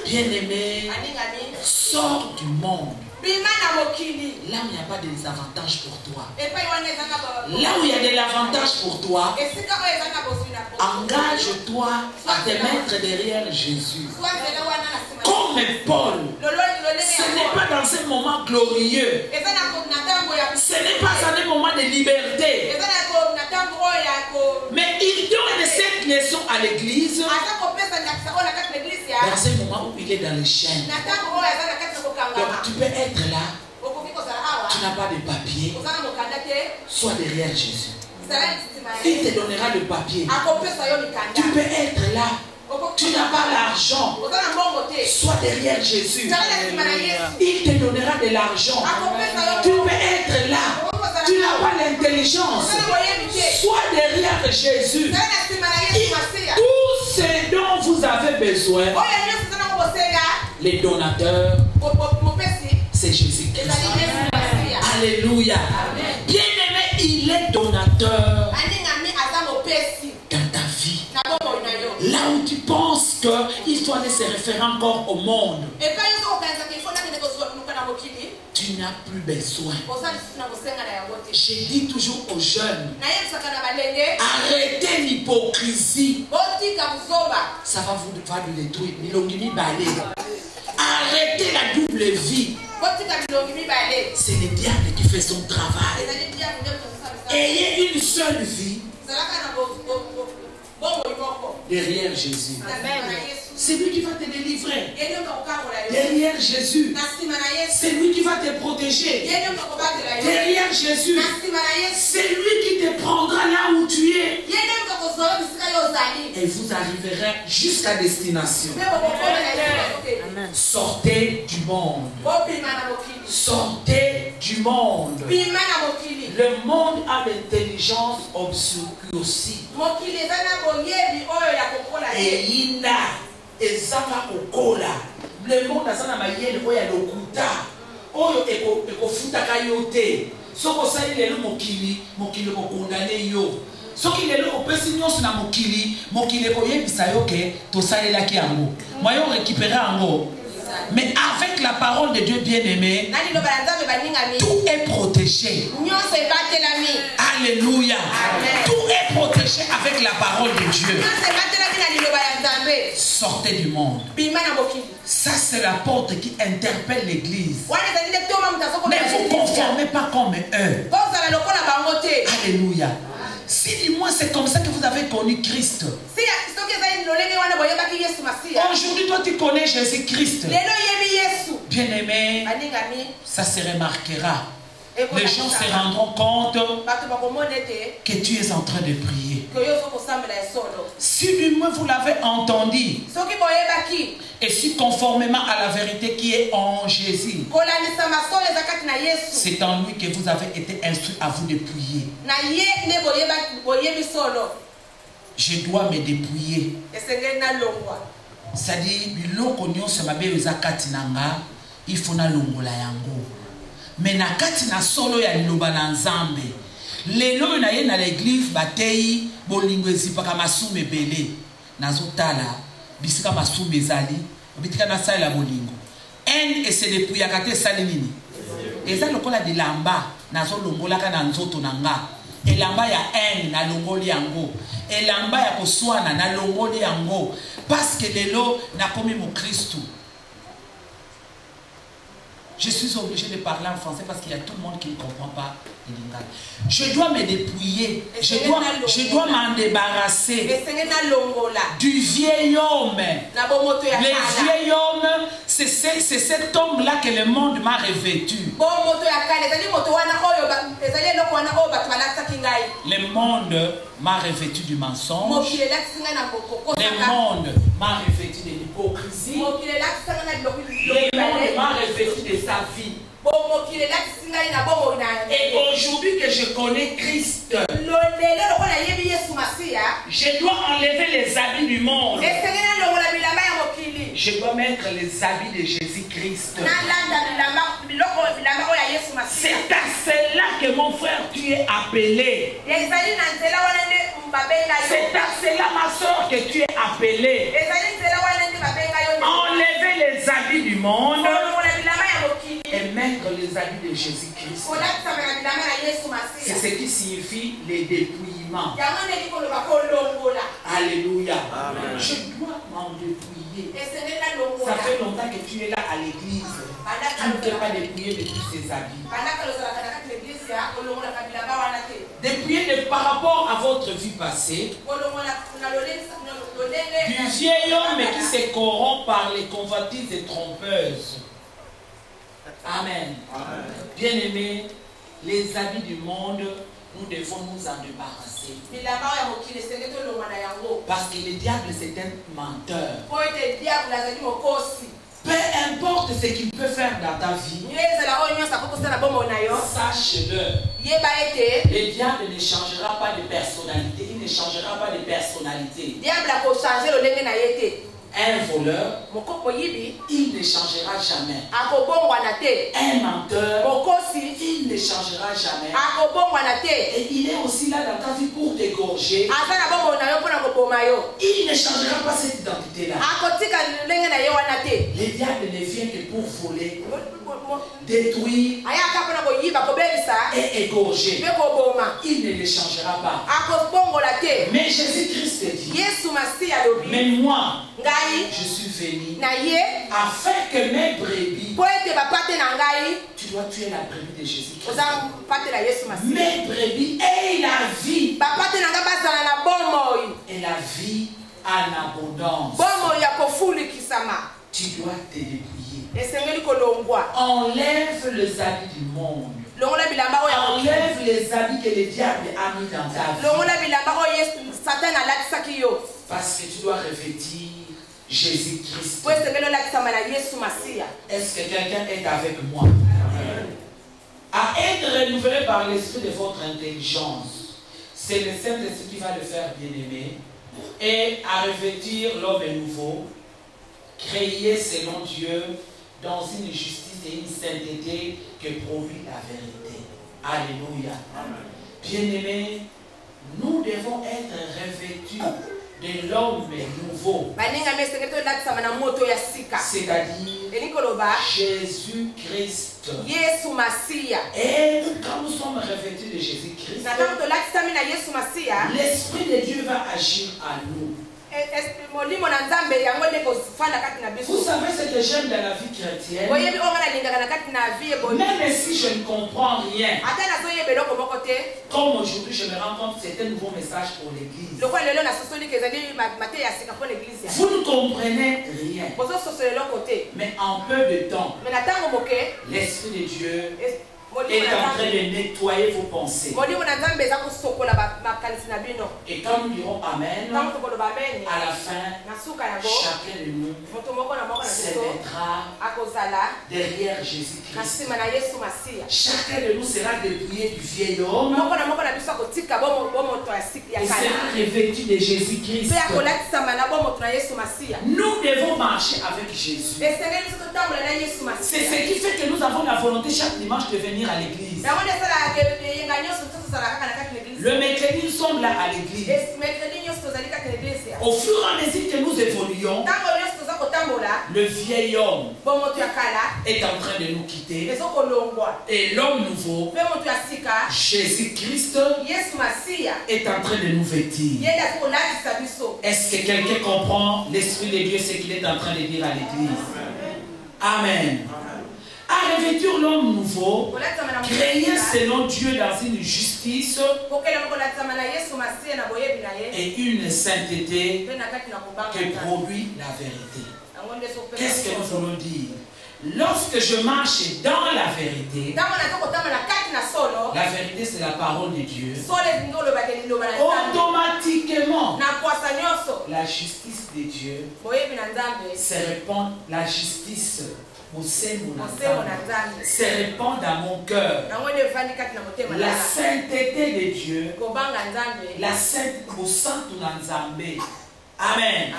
Bien-aimé, sors du monde. Là où il n'y a pas de désavantages pour toi. Là où il y a de l'avantage pour toi, engage-toi à te mettre derrière Jésus. Comme Paul, ce n'est pas dans un moment glorieux. Ce n'est pas dans un moment de liberté. Mais il donne cette leçon à l'église dans ce moment où il est dans les chaînes. Donc tu peux être là, tu n'as pas de papier, sois derrière Jésus. Il te donnera le papier. Tu peux être là, tu n'as pas l'argent, sois derrière Jésus. Il te donnera de l'argent. Tu peux être là, tu n'as pas l'intelligence, sois derrière Jésus. Tout ce dont vous avez besoin, les donateurs, c'est Jésus-Christ. Alléluia. Bien-aimé, il est donateur dans ta vie. Là où tu penses qu'il faut aller se référer encore au monde, tu n'as plus besoin. Je dis toujours aux jeunes, arrêtez l'hypocrisie. Ça va vous détruire. Arrêtez la double vie. C'est le diable qui fait son travail. Ayez une seule vie derrière Jésus. C'est lui qui va te délivrer. Derrière Jésus. C'est lui qui va te protéger. Derrière Jésus. C'est lui qui te prendra là où tu es. Et vous arriverez jusqu'à destination. Sortez du monde. Sortez du monde. Le monde a l'intelligence obscurcie. Et il a ezanga okola. Le monde a sana mayele oya lokuta. Oyo ekofutaka yote. Soko sali lelo mokili ko condamné yo. Soki lelo opesi nyonso na mokili koyebisa yo ke to salelaki yango. Moyo récupérer yango. Mais avec la parole de Dieu bien-aimé, tout est protégé. Alléluia. Tout est protégé avec la parole de Dieu. Sortez du monde. Ça, c'est la porte qui interpelle l'église. Ne vous conformez pas comme eux. Alléluia. Si du moins c'est comme ça que vous avez connu Christ. Aujourd'hui, toi tu connais Jésus-Christ. Bien-aimé, ça se remarquera. Les gens se rendront compte que tu es en train de prier. Si du moins vous l'avez entendu, et si conformément à la vérité qui est en Jésus, c'est en lui que vous avez été instruit à vous dépouiller. Je dois me dépouiller. C'est-à-dire, il faut na longola yango. Mais na kati na solo ya liloba na nzambe. Lelo na ye na l'église batei bolingo ezipaka masume belé. Nazotala bisika masume ezali, bitika na sala la bolingo. En et se dépouiller kate sali nini? Eza lokola de lamba nazo longola ka na nzoto nanga. Elamba ya en na longoli yango. Elamba ya koswana na longoli yango. Parce que lelo na komi mo Christ. Je suis obligé de parler en français parce qu'il y a tout le monde qui ne comprend pas le lingala. Je dois me dépouiller. Je dois m'en débarrasser du vieil homme. Le vieil homme, c'est cet homme-là que le monde m'a revêtu. Le monde m'a revêtu du mensonge. Le monde m'a revêtu de l'hypocrisie. Le monde m'a revêtu de sa vie. Et aujourd'hui que je connais Christ, je dois enlever les habits du monde. Je dois mettre les habits de Jésus-Christ. C'est à cela que mon frère tu es appelé. C'est à cela ma soeur que tu es appelé. monde et mettre les habits de Jésus-Christ. C'est ce qui signifie les dépouillements. Alléluia. Amen. Je dois m'en dépouiller. Ça fait longtemps que tu es là à l'église. Tu ne t'es pas dépouillé de tous ces habits. Dépouillé par rapport à votre vie passée. Du vieil homme qui se corrompt par les convoitises et trompeuses. Amen. Amen. Bien-aimés, les habits du monde, nous devons nous en débarrasser. Parce que le diable, c'est un menteur. Peu importe ce qu'il peut faire dans ta vie, sache-le. Le diable ne changera pas de personnalité. Il ne changera pas de personnalité. Un voleur, il ne changera jamais. Un menteur, il ne changera jamais. Et il est aussi là dans ta vie pour t'égorger. Il ne changera pas cette identité-là. Le diable ne vient que pour voler, détruire et égorger. Il ne le changera pas. Mais Jésus-Christ dit, mais moi, je suis venu afin que mes brebis, tu dois tuer la brebis de Jésus-Christ. Mes brebis et la vie. Et la vie en abondance. Tu dois te dépouiller. Enlève les habits du monde. Enlève les habits que le diable a mis dans ta vie. Parce que tu dois revêtir Jésus-Christ. Est-ce que quelqu'un est avec moi? À être renouvelé par l'esprit de votre intelligence. C'est le Saint-Esprit qui va le faire, bien-aimé. Et à revêtir l'homme nouveau, créé selon Dieu, dans une justice et une sainteté que produit la vérité. Alléluia. Bien-aimé, nous devons être revêtus de l'homme nouveau, c'est-à-dire Jésus-Christ. Et quand nous sommes revêtus de Jésus-Christ, l'Esprit de Dieu va agir à nous. Vous savez ce que j'aime dans la vie chrétienne, même si je ne comprends rien, comme aujourd'hui je me rends compte que c'est un nouveau message pour l'église. Vous ne comprenez rien, mais en peu de temps, l'Esprit de Dieu est en train de nettoyer vos pensées. Et quand nous dirons Amen, à la fin, chacun de nous se mettra derrière Jésus-Christ. Chacun de nous sera dépouillé du vieil homme et sera revêtu de Jésus-Christ. Nous devons marcher avec Jésus. C'est ce qui fait que nous avons la volonté chaque dimanche de venir à l'église. Le mercredi, nous sommes là à l'église. Au fur et à mesure que nous évoluons, le vieil homme est en train de nous quitter. Et l'homme nouveau, Jésus-Christ, est en train de nous vêtir. Est-ce que quelqu'un comprend l'Esprit de Dieu, ce qu'il est en train de dire à l'église? Amen. À revêtir l'homme nouveau, créé selon Dieu dans une justice et une sainteté que produit la vérité. Qu'est-ce que nous voulons dire? Lorsque je marche dans la vérité, la vérité c'est la parole de Dieu, automatiquement la justice de Dieu se répand, la justice se répand dans mon cœur. La sainteté de Dieu, la sainte au sang de Nzambe. Amen.